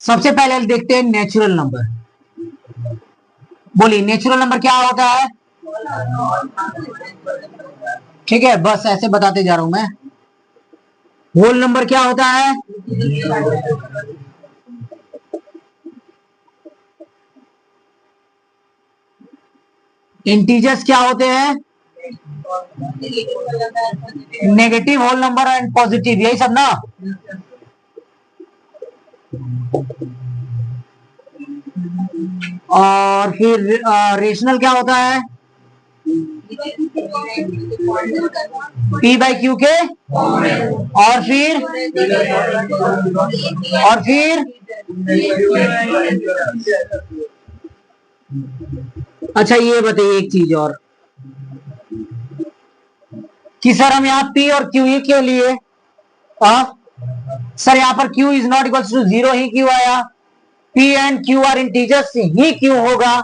सबसे पहले देखते हैं नेचुरल नंबर। बोलिए नेचुरल नंबर क्या होता है? ठीक है, बस ऐसे बताते जा रहा हूं मैं। होल नंबर क्या होता है? इंटीजर्स क्या होते हैं? Negative whole number and positive, यही सब ना। और फिर रेशनल क्या होता है? पी बाई क्यू के। और फिर अच्छा ये बताइए एक चीज और कि सर हम यहाँ पी और क्यू ही क्यों लिए? सर यहाँ पर Q is not equal to 0 ही क्यों आया? P and Q are integers ही क्यों होगा?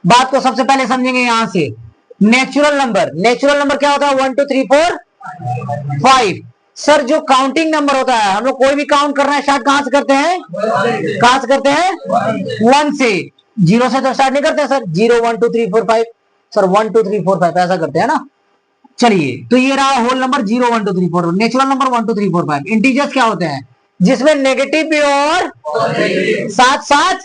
बात को सबसे पहले समझेंगे यहां से। नेचुरल नंबर क्या होता है? 1 2 3 4 5। सर जो काउंटिंग नंबर होता है, हम लोग कोई भी काउंट करना है स्टार्ट कहां से करते हैं? कहां से करते हैं? 1 से। 0 से तो स्टार्ट नहीं करते सर। 0 1 2 3 4 5। सर 1 2 3 4 5 ऐसा करते हैं ना। चलिए तो ये रहा whole number 0 1 2 3 4। Natural number 1 2 3 4 5। Integers क्या होते हैं? जिसमें नेगेटिव भी और साथ साथ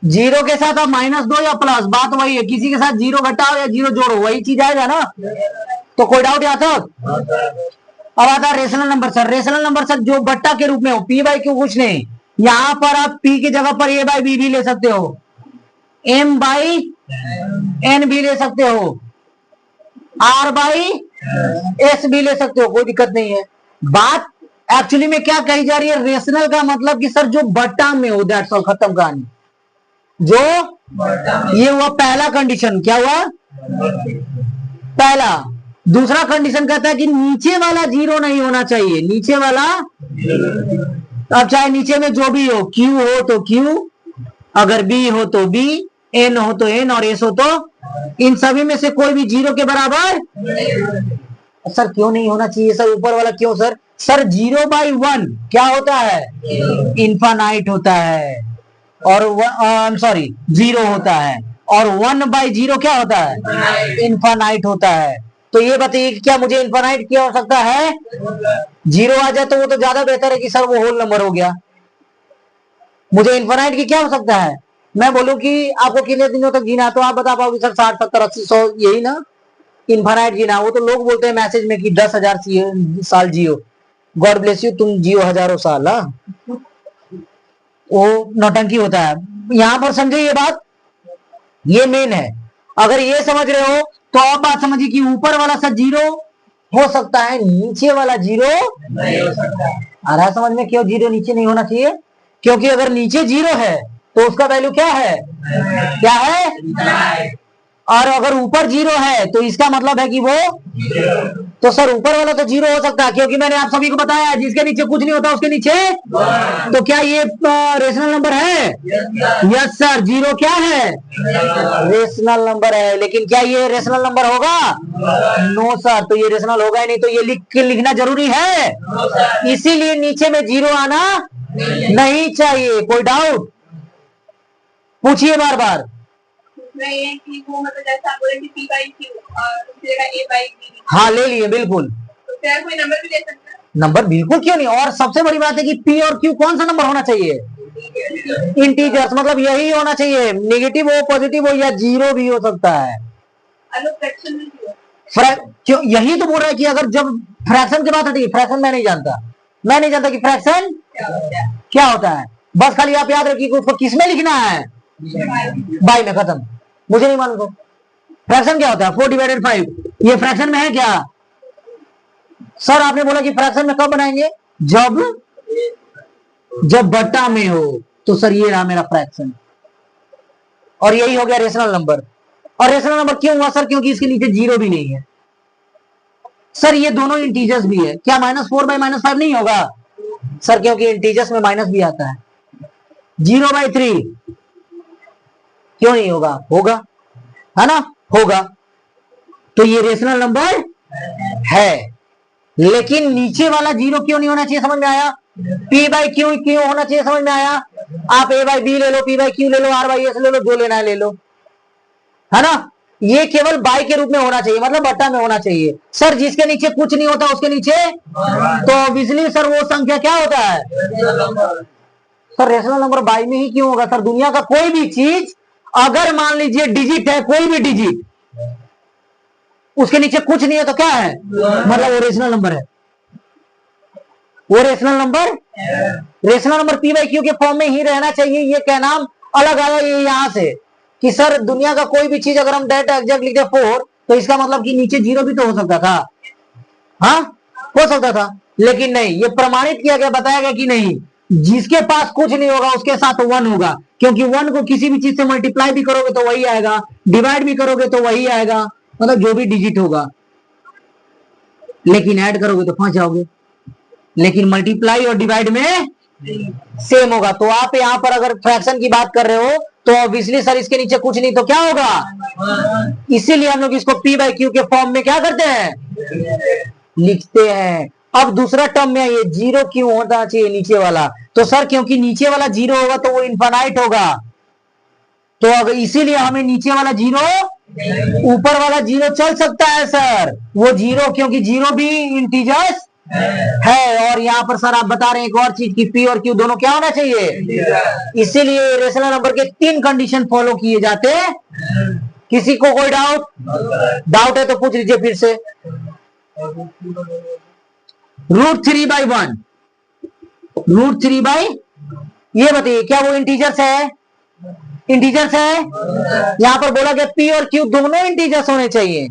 जीरो के साथ आप -2 या प्लस, बात वही है। किसी के साथ जीरो घटाओ या जीरो जोड़ो, वही चीज आएगा ना। तो कोई डाउट यहाँ तक? अब आता है rational number. Sir rational number sir जो बट्टा के रूप में हो, पी बाई क्यू कुछ नहीं। यहां पर आप पी की जगह पर ए बाई बी भी ले सकते हो, एम बाई एन भी ले सकते हो, आर बाई एस भी ले सकते हो, कोई दिक्कत नहीं है। बात एक्चुअली में क्या कही जा रही है? रेशनल का मतलब कि सर जो बट्टा में हो, दैट्स ऑल, खत्म कहानी। जो ये हुआ पहला कंडीशन। क्या हुआ? पहला। दूसरा कंडीशन कहता है कि नीचे वाला जीरो नहीं होना चाहिए। नीचे वाला, अब चाहे नीचे में जो भी हो, क्यू हो तो क्यू, अगर बी हो तो बी, एन हो तो एन और एस हो तो, इन सभी में से कोई भी जीरो के बराबर। सर क्यों नहीं होना चाहिए सर? ऊपर वाला क्यों सर? सर 0/1 क्या होता है? इनफाइनाइट होता है। और सॉरी 0 होता है। और 1/0 क्या होता है? इनफाइनाइट होता है। तो ये बताइए क्या मुझे इनफाइनाइट की आवश्यकता है? 0 आ जाए तो वो तो ज्यादा बेहतर है कि सर वो होल नंबर हो गया। मुझे इनफाइनाइट की क्या आवश्यकता है? मैं बोलूं कि आपको कितने दिनों तक जीना, तो आप बता पाओगे सर 60 70 80 100, यही ना इनफाइनाइट जीना। वो तो लोग बोलते हैं मैसेज में कि 10,000 साल जियो, गॉड ब्लेस यू, तुम जियो हजारों साल। वो नौटंकी होता है। यहां पर समझे ये बात, ये मेन है। अगर ये समझ रहे हो तो आप बात समझिए कि ऊपर वाला सर 0 हो सकता है, नीचे वाला 0 नहीं हो सकता। आ रहा है समझ में क्यों 0 नीचे नहीं होना चाहिए? क्योंकि अगर नीचे 0 है तो उसका वैल्यू क्या है? क्या है? और अगर ऊपर 0 है तो इसका मतलब है कि वो, तो सर ऊपर वाला तो 0 हो सकता है, क्योंकि मैंने आप सभी को बताया जिसके नीचे कुछ नहीं होता उसके नीचे। तो क्या ये रेशनल नंबर है? Yes sir. 0 क्या है? रेशनल नंबर है। लेकिन क्या ये रेशनल नंबर होगा? No sir. तो ये रेशनल होगा ही नहीं, तो ये लिखना जरूरी है। इसीलिए नीचे में 0 आना नहीं चाहिए। कोई डाउट पूछिए बार बार। हाँ ले लिए बिल्कुल। तो क्या कोई नंबर भी ले सकता है? नंबर बिल्कुल, क्यों नहीं। और सबसे बड़ी बात है कि पी और क्यू कौन सा नंबर होना चाहिए? इंटीजर्स। मतलब यही होना चाहिए, नेगेटिव हो पॉजिटिव हो या 0 भी हो सकता है। क्यों? यही तो बोल रहा है कि अगर जब फ्रैक्शन की बात आती है, फ्रैक्शन मैं नहीं जानता कि फ्रैक्शन क्या होता है। बस खाली आप याद रखिए उसको किस में लिखना है? बाई में, खत्म। मुझे नहीं मालूम फ्रैक्शन क्या होता है। 4/5 ये फ्रैक्शन में है क्या? सर आपने बोला कि फ्रैक्शन में कब बनाएंगे? जब बट्टा में हो। तो सर ये रहा मेरा फ्रैक्शन, और यही हो गया रेशनल नंबर। और रेशनल नंबर क्यों हुआ सर? क्योंकि इसके नीचे 0 भी नहीं है। सर ये दोनों इंटीजर्स भी है। क्या -4/-5 नहीं होगा? सर क्योंकि इंटीजर्स में माइनस भी आता है। 0/3 क्यों नहीं होगा? होगा, है ना, होगा। तो ये रेशनल नंबर है। लेकिन नीचे वाला 0 क्यों नहीं होना चाहिए? समझ में आया? P बाई क्यू क्यों होना चाहिए, समझ में आया? आप A बाई बी ले लो, P बाई क्यू ले लो, R बाई एस ले लो, जो लेना है ले लो, है ना? ये केवल बाई के रूप में होना चाहिए, मतलब बट्टा में होना चाहिए। सर जिसके नीचे कुछ नहीं होता उसके नीचे, तो ऑब्वियसली सर वो संख्या क्या होता है? सर रेशनल नंबर बाई में ही क्यों होगा? सर दुनिया का कोई भी चीज अगर मान लीजिए डिजिट है, कोई भी डिजिट, उसके नीचे कुछ नहीं है तो क्या है? मतलब वो रेशनल नंबर है, वो rational number, rational number P by Q के फॉर्म में ही रहना चाहिए। ये क्या नाम अलग आया ये यहां से कि सर दुनिया का कोई भी चीज अगर हम डायरेक्ट एग्जैक्ट लिखते 4 तो इसका मतलब कि नीचे 0 भी तो हो सकता था, हाँ हो सकता था, लेकिन नहीं, ये प्रमाणित किया गया, बताया गया कि नहीं, जिसके पास कुछ नहीं होगा उसके साथ 1 होगा, क्योंकि 1 को किसी भी चीज से मल्टीप्लाई भी करोगे तो वही आएगा, डिवाइड भी करोगे तो वही आएगा, मतलब जो भी डिजिट होगा, लेकिन ऐड करोगे तो फंस जाओगे, लेकिन मल्टीप्लाई और डिवाइड में सेम होगा। तो आप यहां पर अगर फ्रैक्शन की बात कर रहे हो तो ऑब्वियसली सर इसके नीचे कुछ नहीं तो क्या होगा, इसीलिए हम लोग इसको पी बाई क्यू के फॉर्म में क्या करते हैं, लिखते हैं। अब दूसरा टर्म में ये 0 क्यों होना चाहिए नीचे वाला? तो सर क्योंकि नीचे वाला 0 होगा तो वो इनफाइनाइट होगा, तो अगर इसीलिए हमें नीचे वाला 0, ऊपर वाला 0 चल सकता है सर, वो 0 क्योंकि 0 भी इंटीजर्स है। और यहाँ पर सर आप बता रहे हैं एक और चीज की पी और क्यू दोनों क्या होना चाहिए, इसीलिए रेशनल नंबर के 3 कंडीशन फॉलो किए जाते हैं। किसी को कोई डाउट है तो पूछ लीजिए फिर से। √3/1, √3/, ये बताइए क्या वो इंटीजर्स है? इंटीजर्स है। यहां पर बोला गया पी और क्यू दोनों इंटीजर्स होने चाहिए,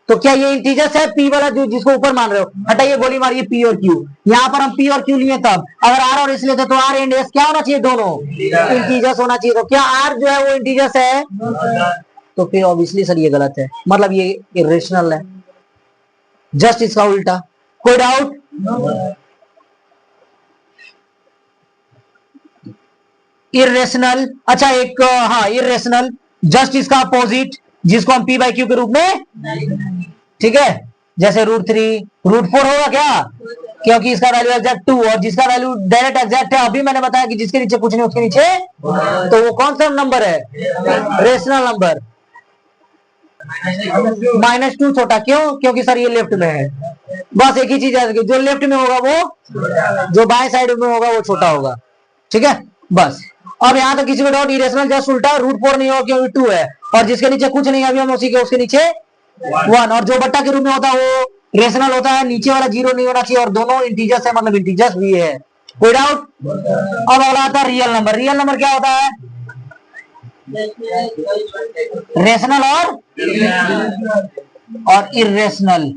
तो क्या ये इंटीजर्स है? पी वाला जो जिसको ऊपर मान रहे हो, हटाइए गोली मारिए पी और क्यू, यहां पर हम पी और क्यू लिए, तब अगर आर और एस लेते तो आर एंड एस क्या होना चाहिए, दोनों इंटीजर्स होना चाहिए। तो क्या आर जो है वो इंटीजर्स है? तो फिर ऑब्वियसली सर ये गलत है, मतलब ये इरेशनल है, जस्ट इसका उल्टा। कोई डाउट? इरेशनल, अच्छा एक हाँ इरेशनल, जस्ट इसका अपोजिट जिसको हम पी बाई क्यू के रूप में, ठीक है, जैसे √3, √4 होगा क्या, क्योंकि इसका वैल्यू एग्जैक्ट 2 और जिसका वैल्यू डायरेक्ट एग्जैक्ट है, अभी मैंने बताया कि जिसके नीचे कुछ नहीं उसके नीचे, तो वो कौन सा नंबर है, रेशनल नंबर। -2 छोटा क्यों? क्योंकि सर ये लेफ्ट में है, बस एक ही चीज है, जो लेफ्ट में होगा वो, जो बाएं साइड में होगा वो छोटा होगा, ठीक है बस। अब यहां तक किसी को डाउट? इरेशनल जस्ट उल्टा, √4 नहीं होगा क्योंकि 2 है, और जिसके नीचे कुछ नहीं, अभी हम उसी के उसके नीचे 1, और जो बट्टा के रूप में होता है वो रेशनल होता है, नीचे वाला 0 नहीं होना चाहिए, और दोनों इंटीजर्स है, मतलब इंटीजर्स भी है। कोई डाउट? अब अगला आता है रियल नंबर। रियल नंबर क्या होता है? रेशनल और इरेशनल।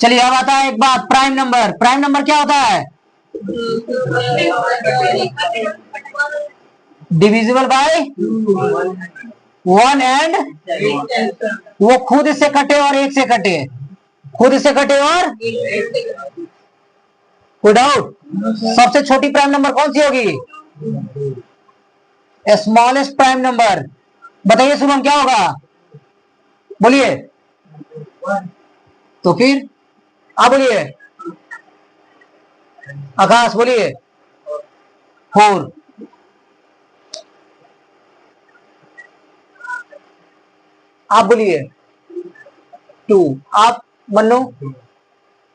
चलिए अब आता है एक बात, प्राइम नंबर। प्राइम नंबर क्या होता है? डिविजिबल बाय 1 एंड, वो खुद से कटे और एक से कटे, खुद से कटे और, कोई डाउट? सबसे छोटी प्राइम नंबर कौन सी होगी? Smallest prime number. बताइए शुभम क्या होगा, बोलिए। तो फिर आप बोलिए, आकाश बोलिए 4, आप बोलिए 2, आप मन्नू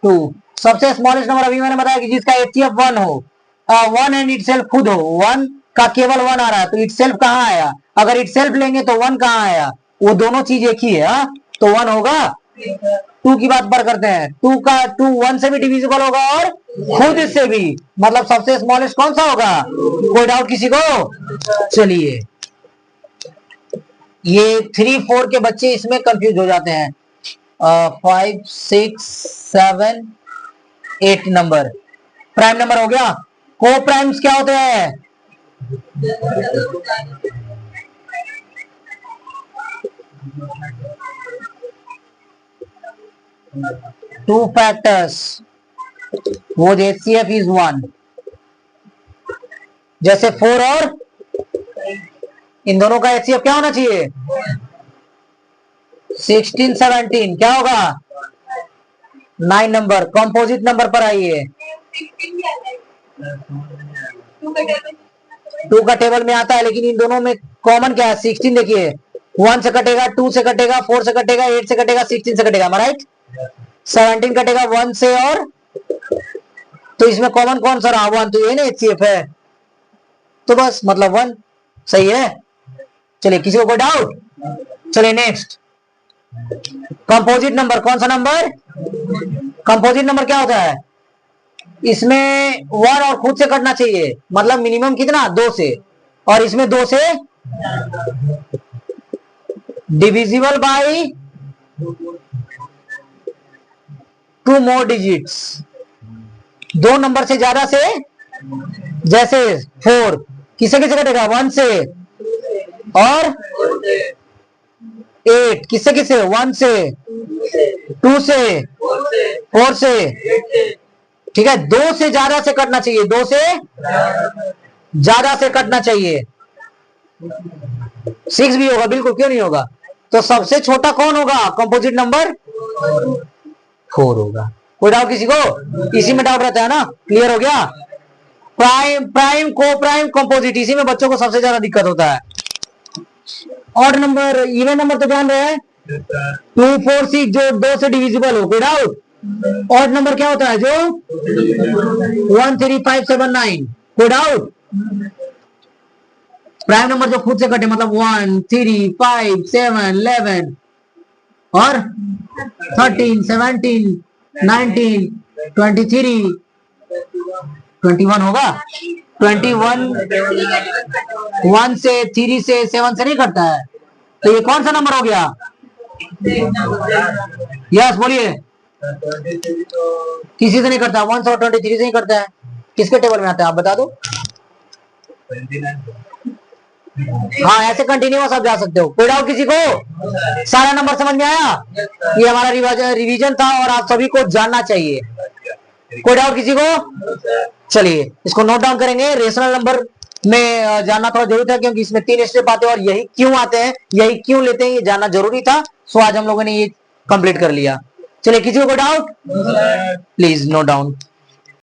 2। सबसे स्मॉलेस्ट नंबर अभी मैंने बताया कि जिसका एचसीएफ 1 हो, 1 एंड इट सेल्फ खुद हो, 1 का केवल 1 आ रहा है, तो इट सेल्फ कहाँ आया? अगर इट सेल्फ लेंगे तो 1 कहाँ आया? वो दोनों चीज एक ही है, हा? तो 1 होगा। 2 की बात पर करते हैं, 2 1 से भी डिविजिबल होगा और खुद से भी, मतलब सबसे स्मॉलेस्ट कौन सा होगा? कोई डाउट किसी को? चलिए, ये 3 4 के बच्चे इसमें कंफ्यूज हो जाते हैं। 5 6 7 8 नंबर प्राइम नंबर हो गया। को प्राइम्स क्या होते हैं? टू फैक्टर्स वो HCF इज 1, जैसे 4 और इन दोनों का HCF क्या होना चाहिए? 16 17 क्या होगा? 9 नंबर कंपोजिट नंबर पर आइए। 2 का टेबल में आता है, लेकिन इन दोनों में कॉमन क्या है? 16 देखिए, 1 से कटेगा, 2 से कटेगा, 4 से कटेगा, 8 से कटेगा, 16 से कटेगा, राइट। 17 कटेगा 1 से, और तो इसमें कॉमन कौन सा रहा? 1, तो ये ना HCF है, तो बस मतलब 1 सही है। चलिए, किसी को कोई डाउट? चलिए नेक्स्ट, कंपोजिट नंबर। कौन सा नंबर? कंपोजिट नंबर क्या होता है? इसमें 1 और खुद से कटना चाहिए, मतलब मिनिमम कितना? 2 से, और इसमें 2 से divisible by 2 more digits. 2 number से ज्यादा से, जैसे 4 किसे किसे कटेगा? 1 से, और 8 किसे किसे? 1 से, 2 से, 4 से, ठीक है। 2 से ज्यादा से कटना चाहिए, 2 से ज्यादा से कटना चाहिए। 6 भी होगा, बिल्कुल, क्यों नहीं होगा। तो सबसे छोटा कौन होगा? कंपोजिट नंबर 4 होगा। कोई डाउट किसी को? इसी में डाउट रहता है ना, क्लियर हो गया। प्राइम, प्राइम, को प्राइम, कंपोजिट, इसी में बच्चों को सबसे ज्यादा दिक्कत होता है। ऑड नंबर, इवन नंबर तो जान रहे हैं, 2, 4, 6 जो 2 से डिविजिबल हो। कोई डाउट? ऑड नंबर क्या होता है? जो 1, 3, 5, 7, 9। कोई डाउट? प्राइम नंबर जो खुद से कटे, मतलब 1, 3, 5, 7, 11 और 13, 17, 19, 23, 21 होगा। 21 1 से, 3 से, 7 से नहीं कटता है, तो ये कौन सा नंबर हो गया? यस, बोलिए। किसी से नहीं करता, 1 और 23 से नहीं करता है। किसके टेबल में आता है आप बता दो? हाँ, ऐसे कंटिन्यूअस आप जा सकते हो। कोई डाउट किसी को? सारा नंबर समझ में आया? ये हमारा रिवीजन था और आप सभी को जानना चाहिए। कोई डाउट किसी को? चलिए, इसको नोट डाउन करेंगे। रेशनल नंबर में जानना थोड़ा जरूरी था, क्योंकि इसमें 3 स्टेप आते हैं, और यही क्यों आते हैं, यही क्यों लेते हैं, ये जानना जरूरी था। सो आज हम लोगों ने ये कंप्लीट कर लिया। चलिए, किसी को कोई डाउट? Please note down.